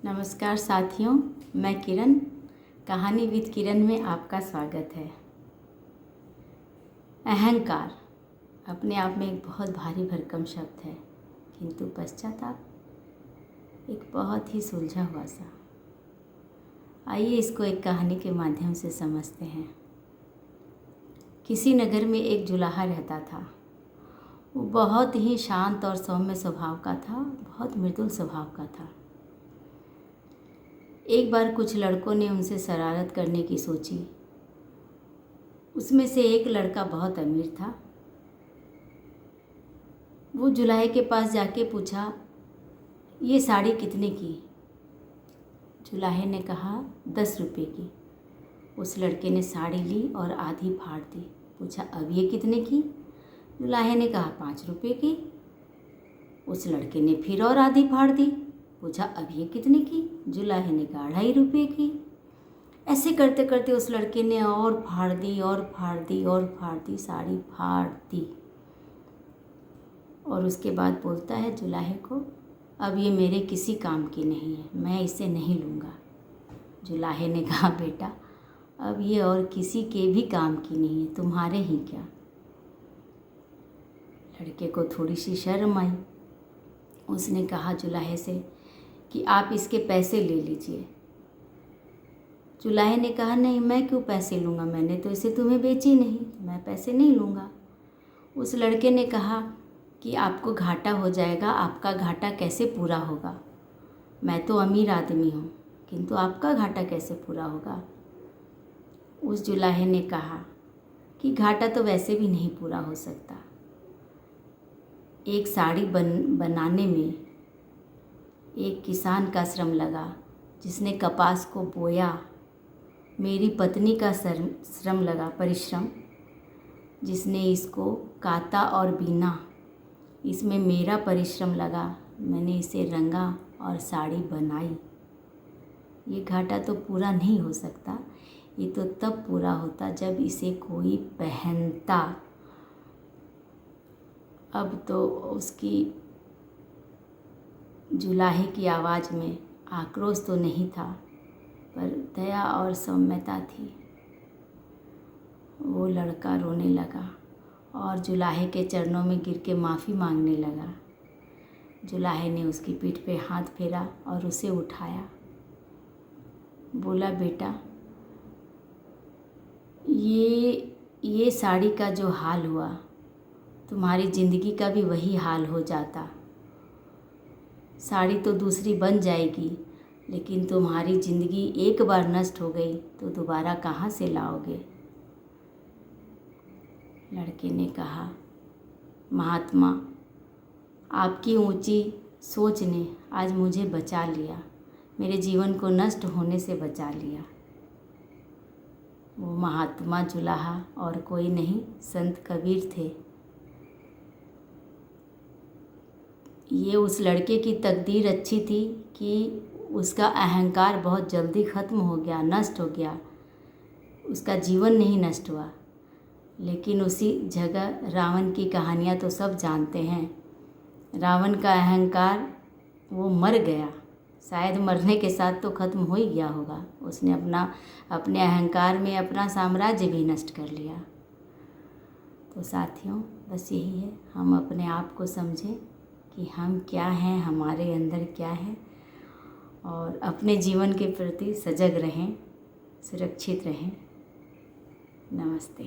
नमस्कार साथियों, मैं किरण। कहानी विद किरण में आपका स्वागत है। अहंकार अपने आप में एक बहुत भारी भरकम शब्द है, किंतु पश्चाताप एक बहुत ही सुलझा हुआ सा। आइए इसको एक कहानी के माध्यम से समझते हैं। किसी नगर में एक जुलाहा रहता था। वो बहुत ही शांत और सौम्य स्वभाव का था, बहुत मृदुल स्वभाव का था। एक बार कुछ लड़कों ने उनसे शरारत करने की सोची। उसमें से एक लड़का बहुत अमीर था। वो जुलाहे के पास जाके पूछा, ये साड़ी कितने की? जुलाहे ने कहा, 10 रुपये की। उस लड़के ने साड़ी ली और आधी फाड़ दी। पूछा, अब ये कितने की? जुलाहे ने कहा, 5 रुपये की। उस लड़के ने फिर और आधी फाड़ दी। पूछा, अब ये कितने की? जुलाहे ने कहा, 2.5 रुपये की। ऐसे करते करते उस लड़के ने और फाड़ दी और फाड़ दी और फाड़ दी, साड़ी फाड़ दी। और उसके बाद बोलता है जुलाहे को, अब ये मेरे किसी काम की नहीं है, मैं इसे नहीं लूँगा। जुलाहे ने कहा, बेटा अब ये और किसी के भी काम की नहीं है, तुम्हारे ही क्या। लड़के को थोड़ी सी शर्म आई। उसने कहा जुलाहे से कि आप इसके पैसे ले लीजिए। जुलाहे ने कहा, नहीं, मैं क्यों पैसे लूँगा, मैंने तो इसे तुम्हें बेची नहीं, मैं पैसे नहीं लूँगा। उस लड़के ने कहा कि आपको घाटा हो जाएगा, आपका घाटा कैसे पूरा होगा? मैं तो अमीर आदमी हूँ, किंतु आपका घाटा कैसे पूरा होगा? उस जुलाहे ने कहा कि घाटा तो वैसे भी नहीं पूरा हो सकता। एक साड़ी बनाने में एक किसान का श्रम लगा, जिसने कपास को बोया। मेरी पत्नी का श्रम लगा, परिश्रम, जिसने इसको काता और बीना। इसमें मेरा परिश्रम लगा, मैंने इसे रंगा और साड़ी बनाई। ये घाटा तो पूरा नहीं हो सकता, ये तो तब पूरा होता जब इसे कोई पहनता। अब तो उसकी जुलाहे की आवाज़ में आक्रोश तो नहीं था, पर दया और सौम्यता थी। वो लड़का रोने लगा और जुलाहे के चरणों में गिर के माफ़ी मांगने लगा। जुलाहे ने उसकी पीठ पे हाथ फेरा और उसे उठाया। बोला, बेटा ये साड़ी का जो हाल हुआ, तुम्हारी ज़िंदगी का भी वही हाल हो जाता। साड़ी तो दूसरी बन जाएगी, लेकिन तुम्हारी ज़िंदगी एक बार नष्ट हो गई तो दोबारा कहाँ से लाओगे? लड़के ने कहा, महात्मा, आपकी ऊंची सोच ने आज मुझे बचा लिया, मेरे जीवन को नष्ट होने से बचा लिया। वो महात्मा जुलाहा और कोई नहीं, संत कबीर थे। ये उस लड़के की तकदीर अच्छी थी कि उसका अहंकार बहुत जल्दी ख़त्म हो गया, नष्ट हो गया, उसका जीवन नहीं नष्ट हुआ। लेकिन उसी जगह रावण की कहानियाँ तो सब जानते हैं। रावण का अहंकार वो मर गया, शायद मरने के साथ तो ख़त्म हो ही गया होगा। उसने अपने अहंकार में अपना साम्राज्य भी नष्ट कर लिया। तो साथियों, बस यही है, हम अपने आप को समझें कि हम क्या हैं, हमारे अंदर क्या है, और अपने जीवन के प्रति सजग रहें, सुरक्षित रहें। नमस्ते।